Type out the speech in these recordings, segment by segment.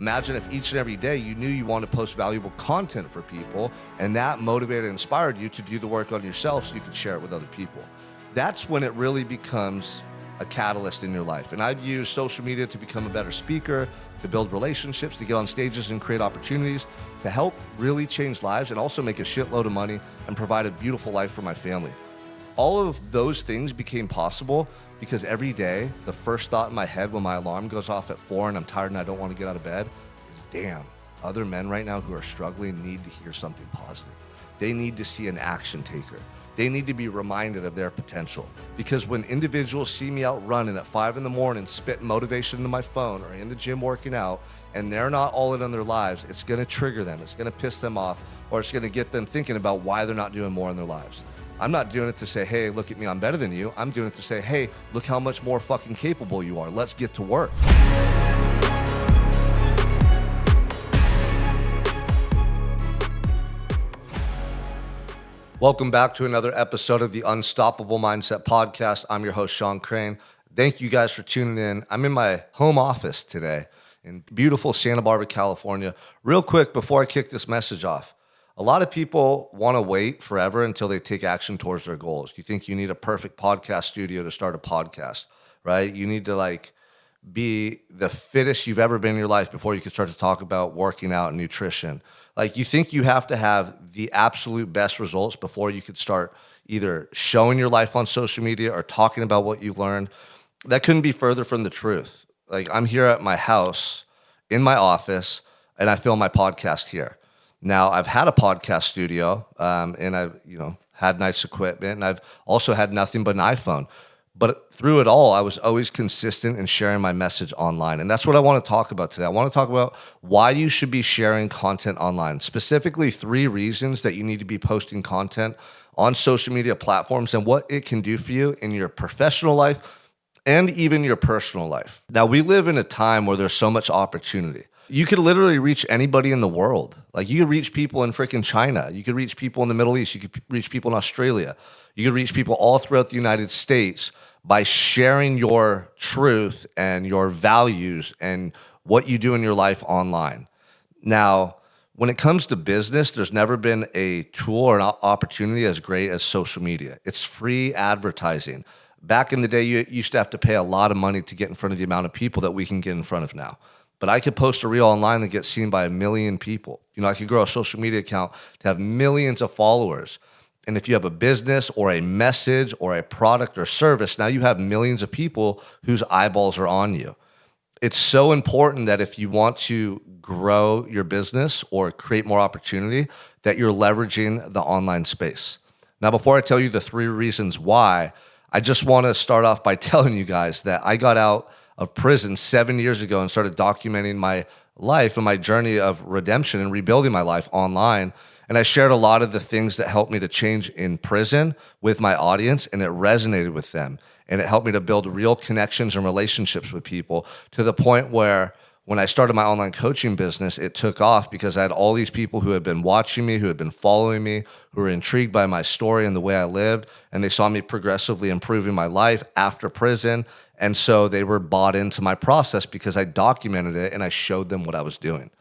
Imagine if each and every day you knew you wanted to post valuable content for people, and that motivated and inspired you to do the work on yourself so you could share it with other people. That's when it really becomes a catalyst in your life. And I've used social media to become a better speaker, to build relationships, to get on stages and create opportunities, to help really change lives and also make a shitload of money and provide a beautiful life for my family. All of those things became possible because every day, the first thought in my head when my alarm goes off at 4 and I'm tired and I don't want to get out of bed is, damn, other men right now who are struggling need to hear something positive. They need to see an action taker. They need to be reminded of their potential. Because when individuals see me out running at 5 a.m, spitting motivation into my phone, or in the gym working out, and they're not all in on their lives, it's gonna trigger them, it's gonna piss them off, or it's gonna get them thinking about why they're not doing more in their lives. I'm not doing it to say, hey, look at me, I'm better than you. I'm doing it to say, hey, look how much more fucking capable you are. Let's get to work. Welcome back to another episode of the Unstoppable Mindset Podcast. I'm your host, Sean Crane. Thank you guys for tuning in. I'm in my home office today in beautiful Santa Barbara, California. Real quick, before I kick this message off, a lot of people want to wait forever until they take action towards their goals. You think you need a perfect podcast studio to start a podcast, right? You need to be the fittest you've ever been in your life before you can start to talk about working out and nutrition. You think you have to have the absolute best results before you could start either showing your life on social media or talking about what you've learned. That couldn't be further from the truth. I'm here at my house, in my office, and I film my podcast here. Now, I've had a podcast studio, and I've had nice equipment, and I've also had nothing but an iPhone. But through it all, I was always consistent in sharing my message online. And that's what I want to talk about today. I want to talk about why you should be sharing content online, specifically 3 reasons that you need to be posting content on social media platforms and what it can do for you in your professional life and even your personal life. Now, we live in a time where there's so much opportunity. You could literally reach anybody in the world. You could reach people in freaking China. You could reach people in the Middle East. You could reach people in Australia. You could reach people all throughout the United States by sharing your truth and your values and what you do in your life online. Now, when it comes to business, there's never been a tool or an opportunity as great as social media. It's free advertising. Back in the day, you used to have to pay a lot of money to get in front of the amount of people that we can get in front of now. But I could post a reel online that gets seen by 1 million people. I could grow a social media account to have millions of followers. And if you have a business or a message or a product or service, now you have millions of people whose eyeballs are on you. It's so important that if you want to grow your business or create more opportunity, that you're leveraging the online space. Now, before I tell you the 3 reasons why, I just want to start off by telling you guys that I got out of prison 7 years ago and started documenting my life and my journey of redemption and rebuilding my life online. And I shared a lot of the things that helped me to change in prison with my audience, and it resonated with them. And it helped me to build real connections and relationships with people to the point where when I started my online coaching business, it took off because I had all these people who had been watching me, who had been following me, who were intrigued by my story and the way I lived. And they saw me progressively improving my life after prison. And so they were bought into my process because I documented it and I showed them what I was doing.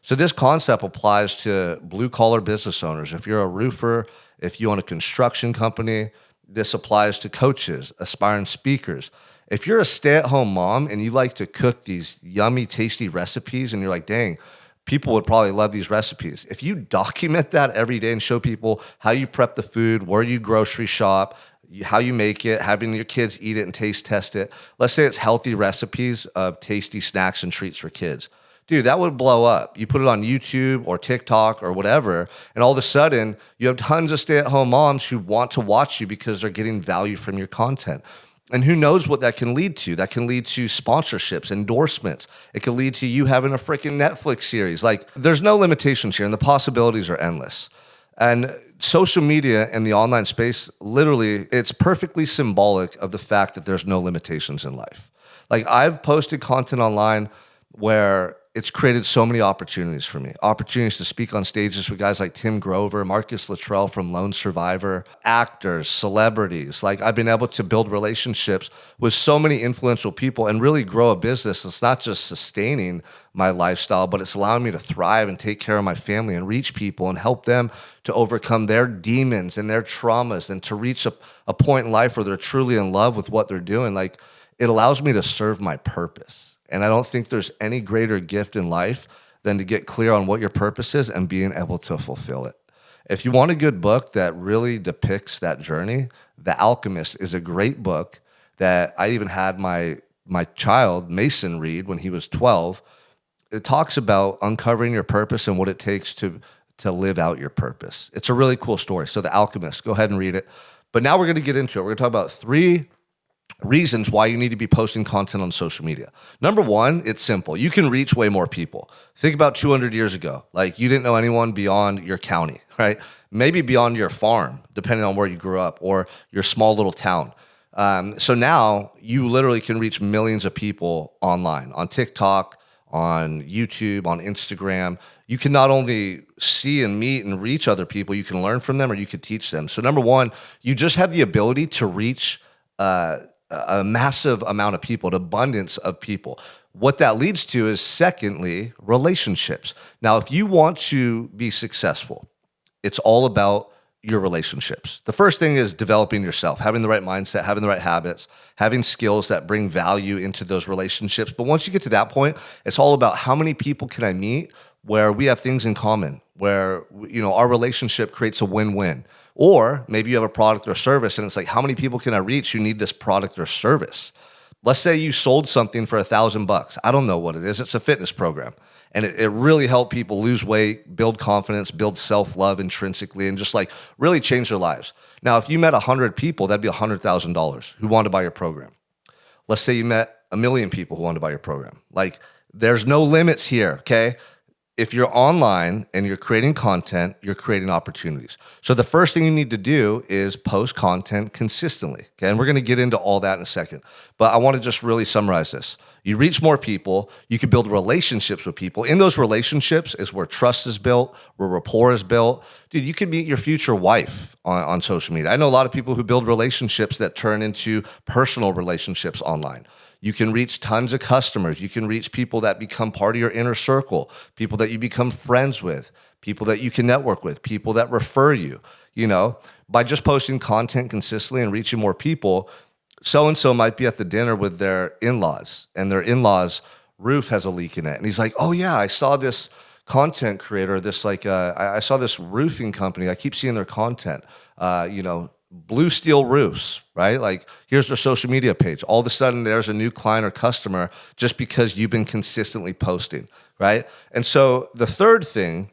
So this concept applies to blue-collar business owners. If you're a roofer, if you own a construction company, this applies to coaches, aspiring speakers. If you're a stay-at-home mom and you like to cook these yummy, tasty recipes and you're like, dang, people would probably love these recipes. If you document that every day and show people how you prep the food, where you grocery shop, how you make it, having your kids eat it and taste test it. Let's say it's healthy recipes of tasty snacks and treats for kids. Dude, that would blow up. You put it on YouTube or TikTok or whatever, and all of a sudden, you have tons of stay-at-home moms who want to watch you because they're getting value from your content. And who knows what that can lead to? That can lead to sponsorships, endorsements. It can lead to you having a freaking Netflix series. There's no limitations here, and the possibilities are endless. And social media and the online space, literally, it's perfectly symbolic of the fact that there's no limitations in life. I've posted content online where it's created so many opportunities for me. Opportunities to speak on stages with guys like Tim Grover, Marcus Luttrell from Lone Survivor, actors, celebrities. Like I've been able to build relationships with so many influential people and really grow a business that's not just sustaining my lifestyle, but it's allowing me to thrive and take care of my family and reach people and help them to overcome their demons and their traumas and to reach a point in life where they're truly in love with what they're doing. Like it allows me to serve my purpose. And I don't think there's any greater gift in life than to get clear on what your purpose is and being able to fulfill it. If you want a good book that really depicts that journey, The Alchemist is a great book that I even had my child, Mason, read when he was 12. It talks about uncovering your purpose and what it takes to live out your purpose. It's a really cool story. So The Alchemist, go ahead and read it. But now we're going to get into it. We're going to talk about 3 reasons why you need to be posting content on social media. Number 1, it's simple. You can reach way more people. Think about 200 years ago. Like you didn't know anyone beyond your county, right? Maybe beyond your farm, depending on where you grew up, or your small little town. So now you literally can reach millions of people online, on TikTok, on YouTube, on Instagram. You can not only see and meet and reach other people, you can learn from them or you can teach them. So number 1, you just have the ability to reach a massive amount of people, an abundance of people. What that leads to is, secondly, relationships. Now, if you want to be successful, it's all about your relationships. The first thing is developing yourself, having the right mindset, having the right habits, having skills that bring value into those relationships. But once you get to that point, it's all about how many people can I meet where we have things in common, where our relationship creates a win-win. Or maybe you have a product or service and it's like, how many people can I reach who need this product or service? Let's say you sold something for $1,000. I don't know what it is. It's a fitness program. And it really helped people lose weight, build confidence, build self-love intrinsically, and just like really change their lives. Now, if you met 100 people, that'd be $100,000 who wanted to buy your program. Let's say you met 1 million people who wanted to buy your program. Like there's no limits here, okay? If you're online and you're creating content, you're creating opportunities. So the first thing you need to do is post content consistently. Okay, and we're going to get into all that in a second. But I want to just really summarize this. You reach more people, you can build relationships with people. In those relationships is where trust is built, where rapport is built. Dude, you can meet your future wife on social media. I know a lot of people who build relationships that turn into personal relationships online. You can reach tons of customers. You can reach people that become part of your inner circle, people that you become friends with, people that you can network with, people that refer you. By just posting content consistently and reaching more people, so-and-so might be at the dinner with their in-laws, and their in-laws' roof has a leak in it. And he's like, oh yeah, I saw this content creator, I saw this roofing company. I keep seeing their content, Blue Steel Roofs, right? Like here's their social media page. All of a sudden there's a new client or customer just because you've been consistently posting, right? And so the third thing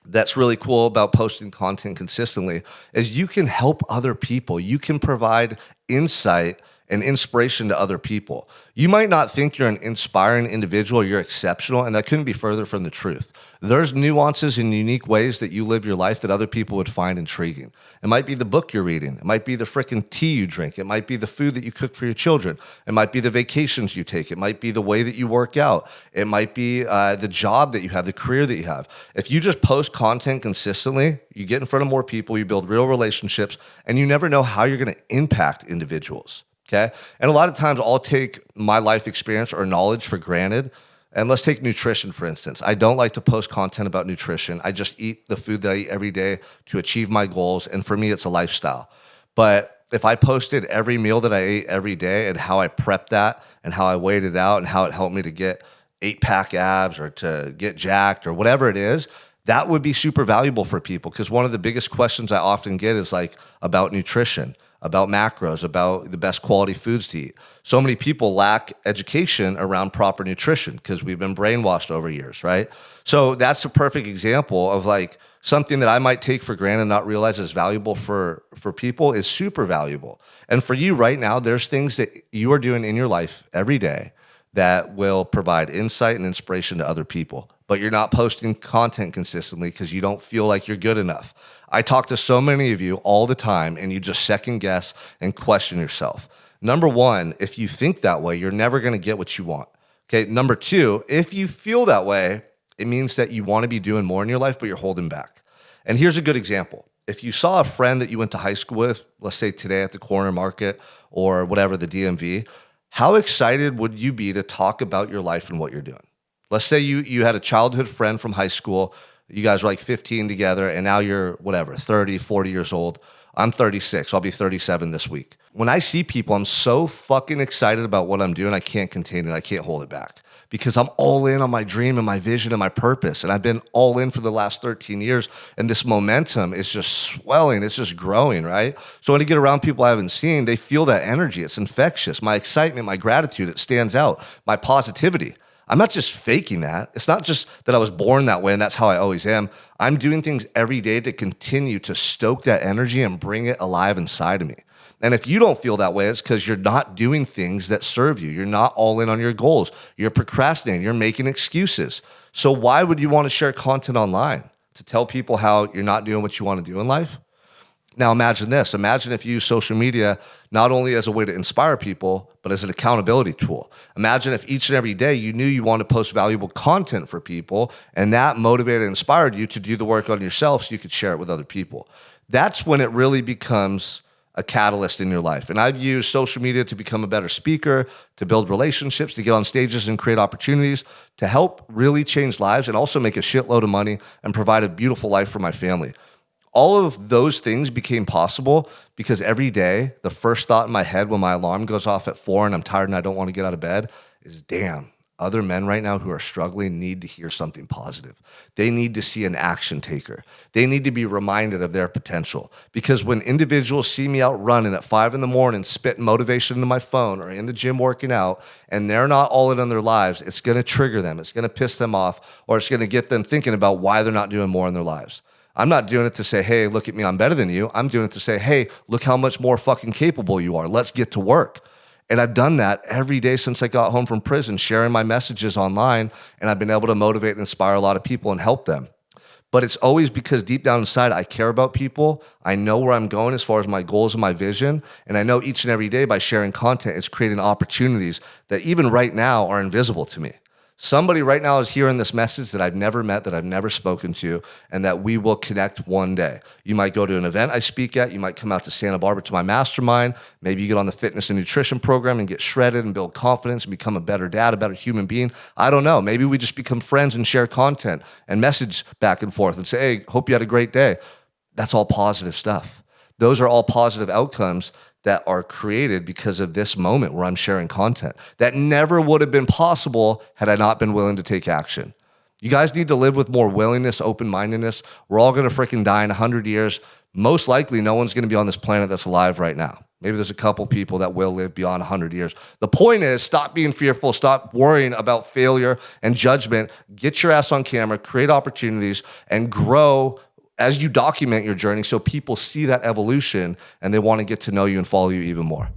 that's really cool about posting content consistently is you can help other people. You can provide insight and inspiration to other people. You might not think you're an inspiring individual, you're exceptional, and that couldn't be further from the truth. There's nuances and unique ways that you live your life that other people would find intriguing. It might be the book you're reading. It might be the freaking tea you drink. It might be the food that you cook for your children. It might be the vacations you take. It might be the way that you work out. It might be the job that you have, the career that you have. If you just post content consistently, you get in front of more people, you build real relationships, and you never know how you're going to impact individuals. Okay. And a lot of times I'll take my life experience or knowledge for granted. And let's take nutrition, for instance. I don't like to post content about nutrition. I just eat the food that I eat every day to achieve my goals. And for me, it's a lifestyle. But if I posted every meal that I ate every day and how I prepped that and how I weighed it out and how it helped me to get 8-pack abs or to get jacked or whatever it is, that would be super valuable for people. Because one of the biggest questions I often get is like about nutrition, about macros, about the best quality foods to eat. So many people lack education around proper nutrition because we've been brainwashed over years, right? So that's a perfect example of like something that I might take for granted and not realize is valuable for people is super valuable. And for you right now, there's things that you are doing in your life every day that will provide insight and inspiration to other people. But you're not posting content consistently because you don't feel like you're good enough. I talk to so many of you all the time and you just second guess and question yourself. Number one, if you think that way, you're never going to get what you want. Okay, number two, if you feel that way, it means that you want to be doing more in your life, but you're holding back. And here's a good example. If you saw a friend that you went to high school with, let's say today at the corner market or whatever, the DMV, how excited would you be to talk about your life and what you're doing? Let's say you had a childhood friend from high school. You guys were like 15 together, and now you're whatever, 30, 40 years old. I'm 36. I'll be 37 this week. When I see people, I'm so fucking excited about what I'm doing. I can't contain it. I can't hold it back because I'm all in on my dream and my vision and my purpose. And I've been all in for the last 13 years. And this momentum is just swelling. It's just growing, right? So when I get around people I haven't seen, they feel that energy. It's infectious. My excitement, my gratitude, it stands out. My positivity. I'm not just faking that. It's not just that I was born that way and that's how I always am. I'm doing things every day to continue to stoke that energy and bring it alive inside of me. And if you don't feel that way, it's because you're not doing things that serve you. You're not all in on your goals. You're procrastinating. You're making excuses. So why would you want to share content online? To tell people how you're not doing what you want to do in life? Now imagine this. Imagine if you use social media not only as a way to inspire people, but as an accountability tool. Imagine if each and every day you knew you wanted to post valuable content for people, and that motivated and inspired you to do the work on yourself so you could share it with other people. That's when it really becomes a catalyst in your life. And I've used social media to become a better speaker, to build relationships, to get on stages and create opportunities, to help really change lives and also make a shitload of money and provide a beautiful life for my family. All of those things became possible because every day, the first thought in my head when my alarm goes off at 4 and I'm tired and I don't want to get out of bed is, damn, other men right now who are struggling need to hear something positive. They need to see an action taker. They need to be reminded of their potential. Because when individuals see me out running at 5 in the morning, spitting motivation into my phone or in the gym working out, and they're not all in on their lives, it's going to trigger them. It's going to piss them off, or it's going to get them thinking about why they're not doing more in their lives. I'm not doing it to say, hey, look at me, I'm better than you. I'm doing it to say, hey, look how much more fucking capable you are. Let's get to work. And I've done that every day since I got home from prison, sharing my messages online, and I've been able to motivate and inspire a lot of people and help them. But it's always because deep down inside, I care about people. I know where I'm going as far as my goals and my vision. And I know each and every day by sharing content, it's creating opportunities that even right now are invisible to me. Somebody right now is hearing this message that I've never met, that I've never spoken to, and that we will connect one day. You might go to an event I speak at. You might come out to Santa Barbara to my mastermind. Maybe you get on the fitness and nutrition program and get shredded and build confidence and become a better dad, a better human being. I don't know. Maybe we just become friends and share content and message back and forth and say, hey, hope you had a great day. That's all positive stuff. Those are all positive outcomes that are created because of this moment where I'm sharing content that never would have been possible had I not been willing to take action. You guys need to live with more willingness, open-mindedness. We're all going to freaking die in 100 years. Most likely, no one's going to be on this planet that's alive right now. Maybe there's a couple people that will live beyond 100 years. The point is, stop being fearful. Stop worrying about failure and judgment. Get your ass on camera, create opportunities, and grow as you document your journey so people see that evolution and they want to get to know you and follow you even more.